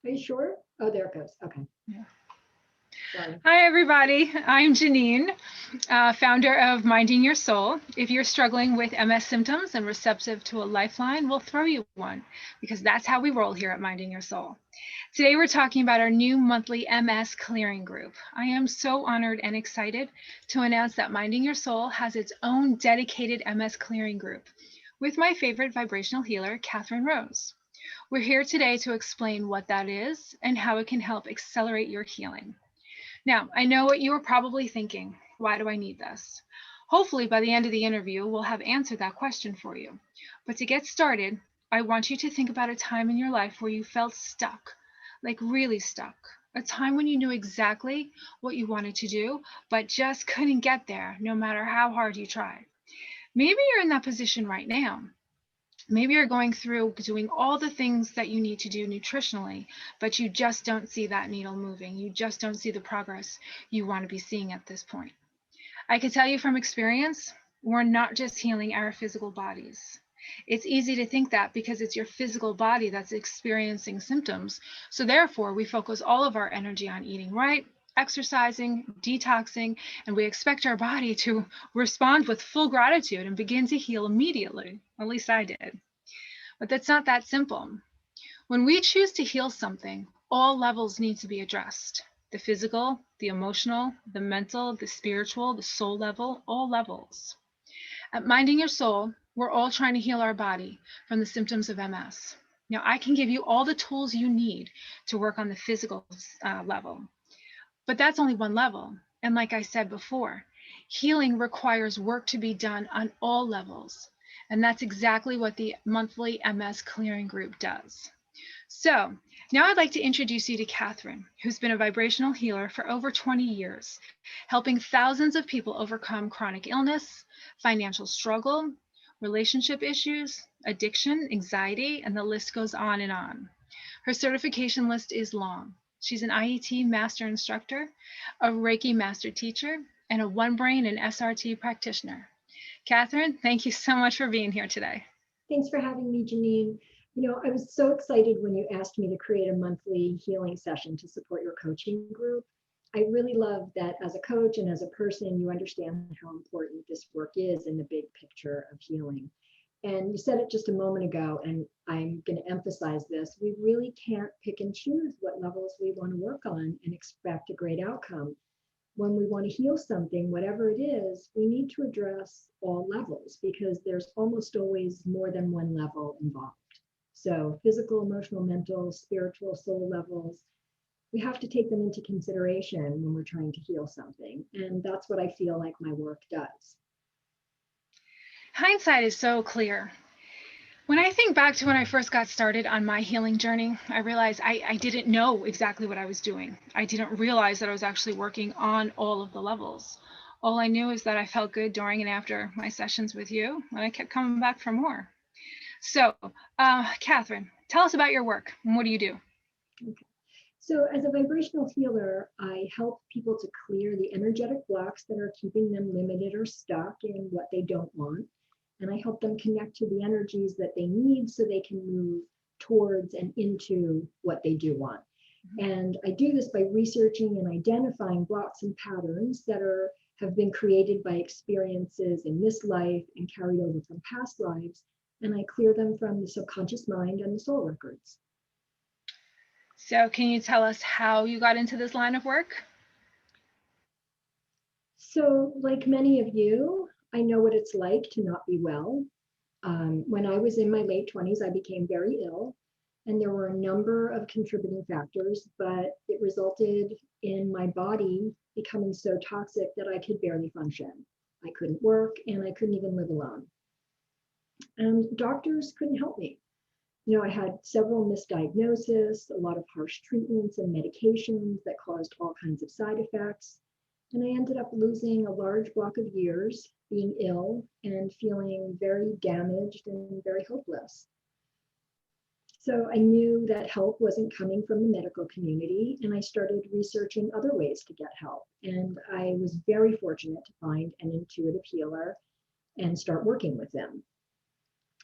Are you sure? Oh, there it goes. Okay. Yeah. Sorry. Hi, everybody. I'm Jeanene, founder of Minding Your Soul. If you're struggling with MS symptoms and receptive to a lifeline, we'll throw you one because that's how we roll here at Minding Your Soul. Today, we're talking about our new monthly MS clearing group. I am so honored and excited to announce that Minding Your Soul has its own dedicated MS clearing group with my favorite vibrational healer, Kathryn Rose. We're here today to explain what that is and how it can help accelerate your healing. Now, I know what you are probably thinking. Why do I need this? Hopefully, by the end of the interview, we'll have answered that question for you. But to get started, I want you to think about a time in your life where you felt stuck, like really stuck. A time when you knew exactly what you wanted to do, but just couldn't get there, no matter how hard you tried. Maybe you're in that position right now. Maybe you're going through doing all the things that you need to do nutritionally, but you just don't see that needle moving. You just don't see the progress you want to be seeing at this point. I can tell you from experience, we're not just healing our physical bodies. It's easy to think that because it's your physical body that's experiencing symptoms. So therefore, we focus all of our energy on eating right, exercising, detoxing, and we expect our body to respond with full gratitude and begin to heal immediately. At least I did. But that's not that simple. When we choose to heal something, all levels need to be addressed. The physical, the emotional, the mental, the spiritual, the soul level, all levels. At Minding Your Soul, we're all trying to heal our body from the symptoms of MS. Now, I can give you all the tools you need to work on the physical level, but that's only one level. And like I said before, healing requires work to be done on all levels. And that's exactly what the monthly MS clearing group does. So now I'd like to introduce you to Kathryn, who's been a vibrational healer for over 20 years, helping thousands of people overcome chronic illness, financial struggle, relationship issues, addiction, anxiety, and the list goes on and on. Her certification list is long. She's an IET master instructor, a Reiki master teacher, and a One Brain and SRT practitioner. Kathryn, thank you so much for being here today. Thanks for having me, Jeanene. I was so excited when you asked me to create a monthly healing session to support your coaching group. I really love that as a coach and as a person, you understand how important this work is in the big picture of healing. And you said it just a moment ago, and I'm going to emphasize this. We really can't pick and choose what levels we want to work on and expect a great outcome. When we want to heal something, whatever it is, we need to address all levels because there's almost always more than one level involved. So physical, emotional, mental, spiritual, soul levels, we have to take them into consideration when we're trying to heal something. And that's what I feel like my work does. Hindsight is so clear. When I think back to when I first got started on my healing journey, I realized I didn't know exactly what I was doing. I didn't realize that I was actually working on all of the levels. All I knew is that I felt good during and after my sessions with you, and I kept coming back for more. So, Kathryn, tell us about your work and what do you do? Okay. So as a vibrational healer, I help people to clear the energetic blocks that are keeping them limited or stuck in what they don't want. And I help them connect to the energies that they need so they can move towards and into what they do want. And I do this by researching and identifying blocks and patterns that have been created by experiences in this life and carried over from past lives. And I clear them from the subconscious mind and the soul records. So, can you tell us how you got into this line of work? So, like many of you, I know what it's like to not be well. When I was in my late 20s, I became very ill, and there were a number of contributing factors, but it resulted in my body becoming so toxic that I could barely function. I couldn't work, and I couldn't even live alone. And doctors couldn't help me. I had several misdiagnoses, a lot of harsh treatments and medications that caused all kinds of side effects. And I ended up losing a large block of years, being ill and feeling very damaged and very hopeless. So I knew that help wasn't coming from the medical community, and I started researching other ways to get help. And I was very fortunate to find an intuitive healer and start working with them.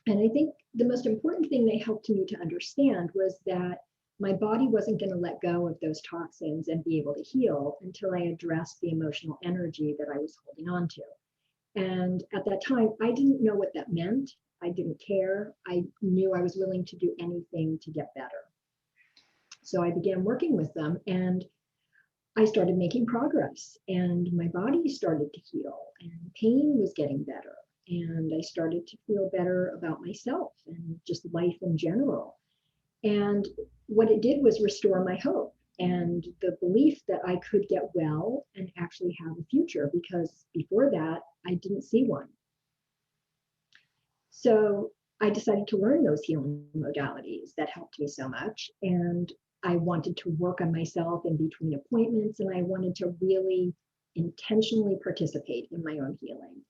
And I think the most important thing they helped me to understand was that my body wasn't going to let go of those toxins and be able to heal until I addressed the emotional energy that I was holding on to. And at that time, I didn't know what that meant. I didn't care. I knew I was willing to do anything to get better. So I began working with them, and I started making progress, and my body started to heal, and pain was getting better. And I started to feel better about myself and just life in general. And what it did was restore my hope and the belief that I could get well and actually have a future, because before that, I didn't see one. So I decided to learn those healing modalities that helped me so much. And I wanted to work on myself in between appointments, and I wanted to really intentionally participate in my own healing.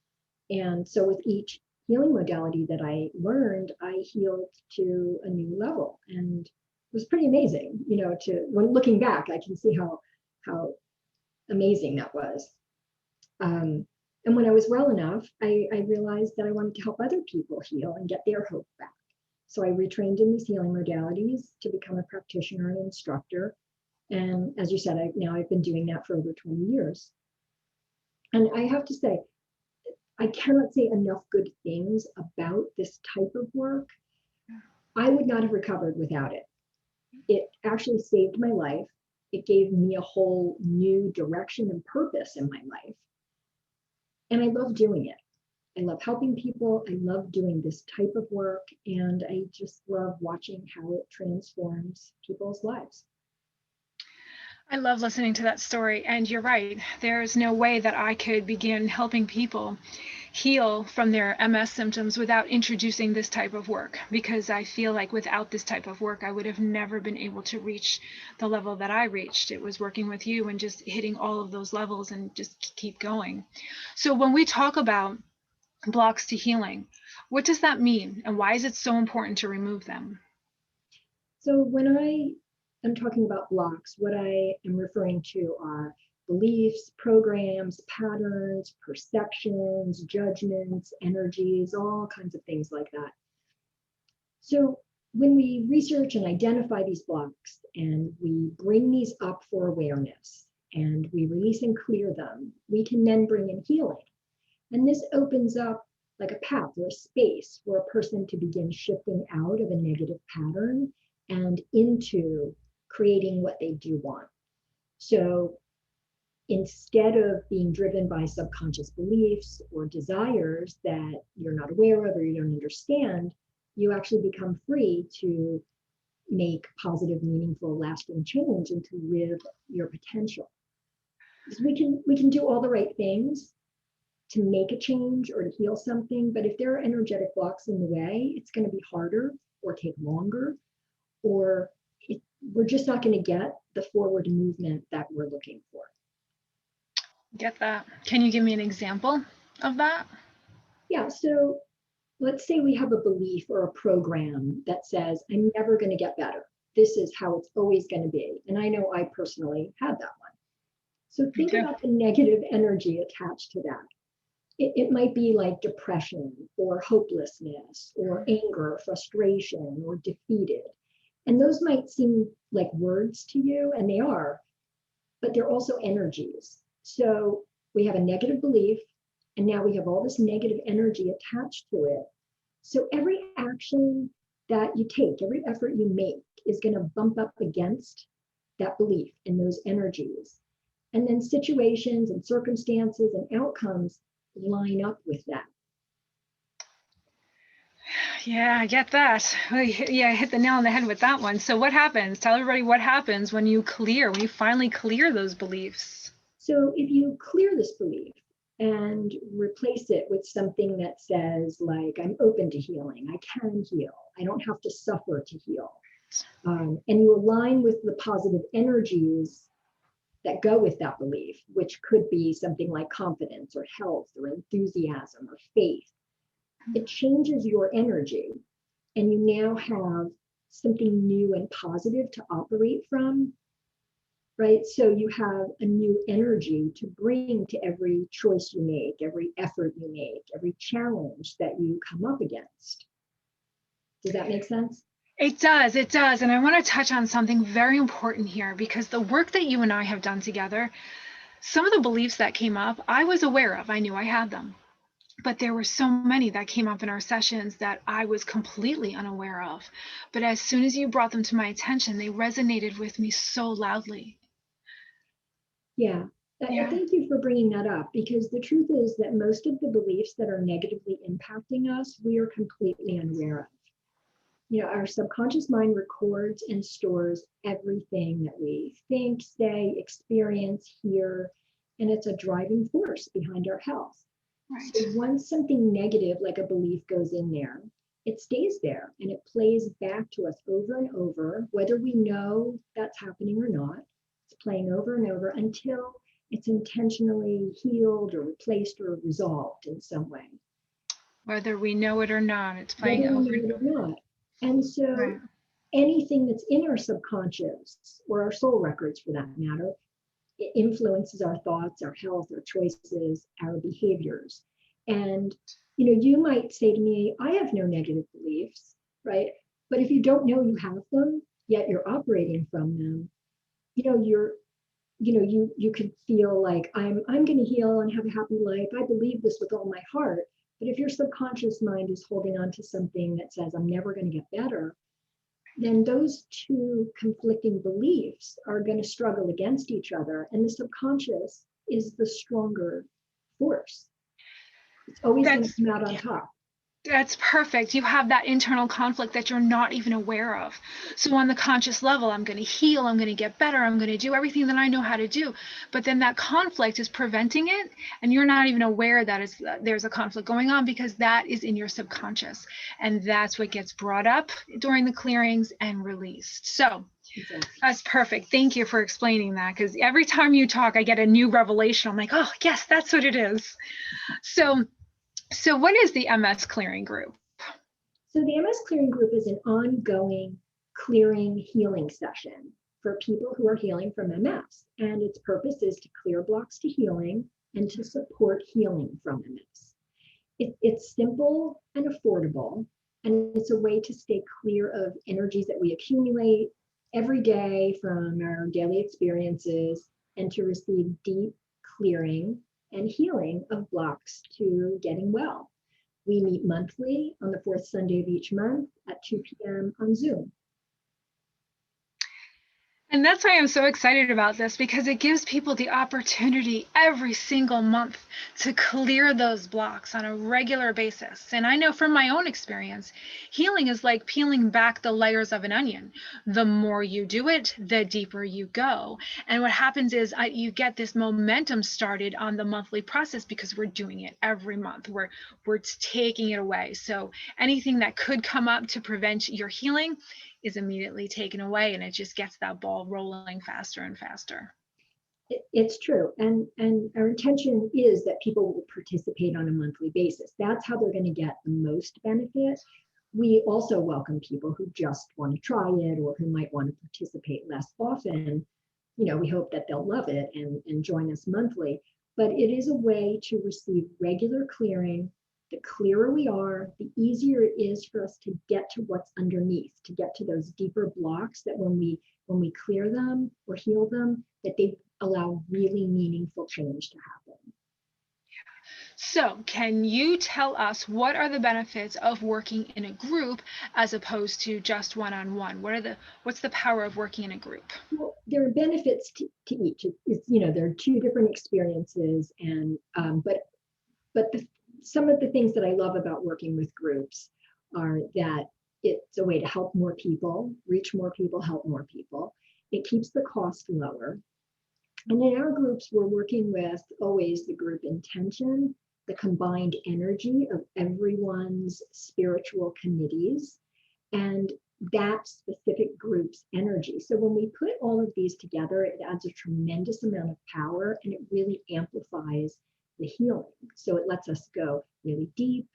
And so with each healing modality that I learned, I healed to a new level. And it was pretty amazing, when looking back, I can see how amazing that was. And when I was well enough, I realized that I wanted to help other people heal and get their hope back. So I retrained in these healing modalities to become a practitioner and instructor. And as you said, I've been doing that for over 20 years. And I have to say, I cannot say enough good things about this type of work. I would not have recovered without it. It actually saved my life. It gave me a whole new direction and purpose in my life. And I love doing it. I love helping people. I love doing this type of work. And I just love watching how it transforms people's lives. I love listening to that story. And you're right. There's no way that I could begin helping people heal from their MS symptoms without introducing this type of work, because I feel like without this type of work, I would have never been able to reach the level that I reached. It was working with you and just hitting all of those levels and just keep going. So when we talk about blocks to healing, what does that mean? And why is it so important to remove them? So when I am talking about blocks, what I am referring to are beliefs, programs, patterns, perceptions, judgments, energies, all kinds of things like that. So when we research and identify these blocks and we bring these up for awareness and we release and clear them, we can then bring in healing. And this opens up like a path or a space for a person to begin shifting out of a negative pattern and into creating what they do want. So instead of being driven by subconscious beliefs or desires that you're not aware of or you don't understand, you actually become free to make positive, meaningful, lasting change and to live your potential. Because we can do all the right things to make a change or to heal something, but if there are energetic blocks in the way, it's going to be harder or take longer, or we're just not going to get the forward movement that we're looking for. Get that. Can you give me an example of that? Yeah, so let's say we have a belief or a program that says, I'm never going to get better. This is how it's always going to be. And I know I personally had that one. So think about the negative energy attached to that. It might be like depression or hopelessness or anger, frustration, or defeated. And those might seem like words to you, and they are, but they're also energies. So we have a negative belief, and now we have all this negative energy attached to it. So every action that you take, every effort you make is going to bump up against that belief and those energies. And then situations and circumstances and outcomes line up with that. Yeah, I get that. Yeah, I hit the nail on the head with that one. So what happens? Tell everybody what happens when you finally clear those beliefs. So if you clear this belief and replace it with something that says, like, I'm open to healing, I can heal, I don't have to suffer to heal, and you align with the positive energies that go with that belief, which could be something like confidence or health or enthusiasm or faith, it changes your energy, and you now have something new and positive to operate from, right? So you have a new energy to bring to every choice you make, every effort you make, every challenge that you come up against. Does that make sense? It does. It does. And I want to touch on something very important here because the work that you and I have done together, some of the beliefs that came up, I was aware of. I knew I had them. But there were so many that came up in our sessions that I was completely unaware of. But as soon as you brought them to my attention, they resonated with me so loudly. Yeah. Yeah. Thank you for bringing that up, because the truth is that most of the beliefs that are negatively impacting us, we are completely unaware of. Our subconscious mind records and stores everything that we think, say, experience, hear, and it's a driving force behind our health. Right. So once something negative, like a belief, goes in there, it stays there and it plays back to us over and over, whether we know that's happening or not. It's playing over and over until it's intentionally healed or replaced or resolved in some way, Whether we know it or not, it's whether playing we over know and it or not. And over. so Right. anything that's in our subconscious, or our soul records for that matter, it influences our thoughts, our health, our choices, our behaviors. And you might say to me, I have no negative beliefs, right? But if you don't know you have them, yet you're operating from them, you're you could feel like I'm going to heal and have a happy life. I believe this with all my heart. But if your subconscious mind is holding on to something that says I'm never going to get better, then those two conflicting beliefs are going to struggle against each other. And the subconscious is the stronger force. It's always going to That's come out on yeah. top. That's perfect. You have that internal conflict that you're not even aware of. So on the conscious level, I'm going to heal, I'm going to get better, I'm going to do everything that I know how to do. But then that conflict is preventing it, and you're not even aware that there's a conflict going on because that is in your subconscious. And that's what gets brought up during the clearings and released. So Exactly. that's perfect. Thank you for explaining that, because every time you talk, I get a new revelation. I'm like, oh, yes, that's what it is. So what is the MS clearing group? So the MS Clearing Group is an ongoing clearing healing session for people who are healing from MS. And its purpose is to clear blocks to healing and to support healing from MS. It's simple and affordable, and it's a way to stay clear of energies that we accumulate every day from our daily experiences, and to receive deep clearing and healing of blocks to getting well. We meet monthly on the fourth Sunday of each month at 2 p.m. on Zoom. And that's why I'm so excited about this, because it gives people the opportunity every single month to clear those blocks on a regular basis. And I know from my own experience, healing is like peeling back the layers of an onion. The more you do it, the deeper you go. And what happens is you get this momentum started on the monthly process because we're doing it every month. We're taking it away. So anything that could come up to prevent your healing is immediately taken away, and it just gets that ball rolling faster and faster. It's true. And our intention is that people will participate on a monthly basis. That's how they're going to get the most benefit. We also welcome people who just want to try it or who might want to participate less often. We hope that they'll love it and join us monthly. But it is a way to receive regular clearing. The clearer we are, the easier it is for us to get to what's underneath, to get to those deeper blocks that when we clear them or heal them, that they allow really meaningful change to happen. So can you tell us what are the benefits of working in a group as opposed to just one-on-one? What's the power of working in a group? Well, there are benefits to each. There are two different experiences, and but some of the things that I love about working with groups are that it's a way to help more people, reach more people, help more people. It keeps the cost lower. And in our groups, we're working with always the group intention, the combined energy of everyone's spiritual committees, and that specific group's energy. So when we put all of these together, it adds a tremendous amount of power, and it really amplifies the healing. So it lets us go really deep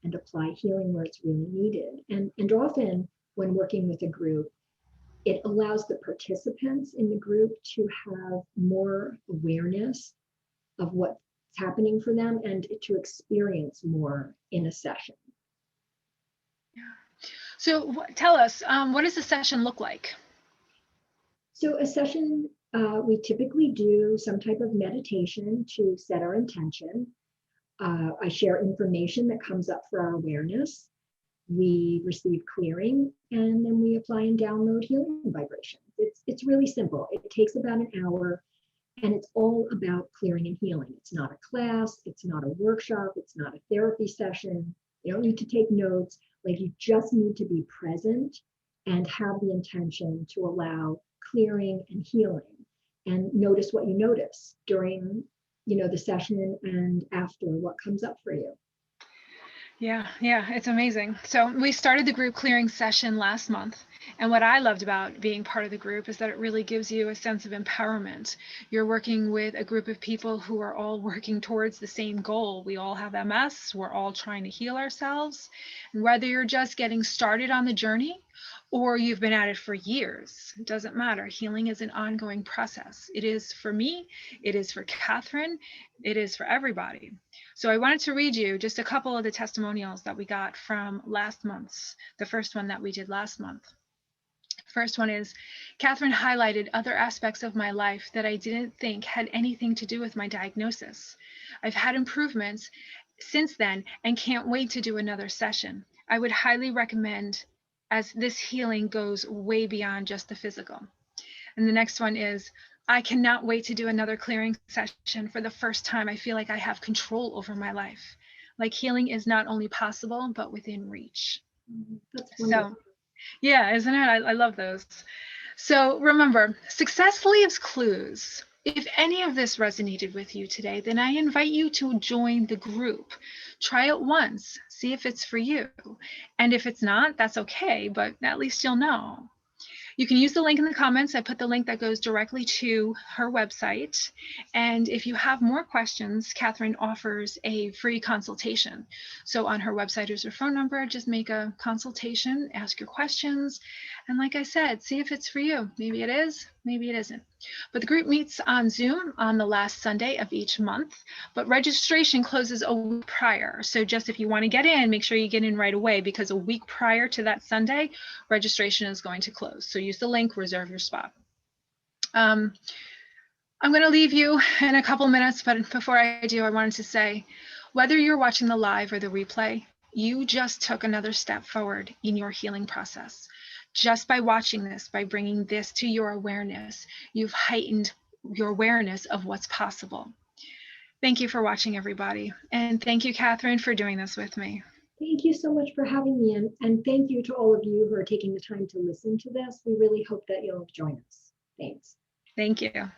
and apply healing where it's really needed. And often when working with a group, it allows the participants in the group to have more awareness of what's happening for them and to experience more in a session. So tell us, what does the session look like? So a session, we typically do some type of meditation to set our intention. I share information that comes up for our awareness. We receive clearing, and then we apply and download healing vibrations. It's really simple. It takes about an hour, and it's all about clearing and healing. It's not a class, it's not a workshop, it's not a therapy session. You don't need to take notes. Like, you just need to be present and have the intention to allow clearing and healing, and notice what you notice during, the session and after, what comes up for you. Yeah, it's amazing. So we started the group clearing session last month. And what I loved about being part of the group is that it really gives you a sense of empowerment. You're working with a group of people who are all working towards the same goal. We all have MS. We're all trying to heal ourselves. And whether you're just getting started on the journey or you've been at it for years, it doesn't matter. Healing is an ongoing process. It is for me. It is for Kathryn. It is for everybody. So I wanted to read you just a couple of the testimonials that we got from the first one that we did last month. First one is, Kathryn highlighted other aspects of my life that I didn't think had anything to do with my diagnosis. I've had improvements since then and can't wait to do another session. I would highly recommend, as this healing goes way beyond just the physical. And the next one is, I cannot wait to do another clearing session. For the first time, I feel like I have control over my life. Like healing is not only possible, but within reach. That's wonderful. So, yeah, isn't it? I love those. So remember, success leaves clues. If any of this resonated with you today, then I invite you to join the group. Try it once, see if it's for you. And if it's not, that's okay, but at least you'll know. You can use the link in the comments. I put the link that goes directly to her website. And if you have more questions, Kathryn offers a free consultation. So on her website is her phone number. Just make a consultation, ask your questions. And like I said, see if it's for you. Maybe it is, maybe it isn't. But the group meets on Zoom on the last Sunday of each month, but registration closes a week prior. So just if you want to get in, make sure you get in right away, because a week prior to that Sunday, registration is going to close. So use the link, reserve your spot. I'm going to leave you in a couple minutes, but before I do, I wanted to say, whether you're watching the live or the replay, you just took another step forward in your healing process. Just by watching this, by bringing this to your awareness, you've heightened your awareness of what's possible. Thank you for watching, everybody. And thank you, Kathryn, for doing this with me. Thank you so much for having me. And thank you to all of you who are taking the time to listen to this. We really hope that you'll join us. Thanks. Thank you.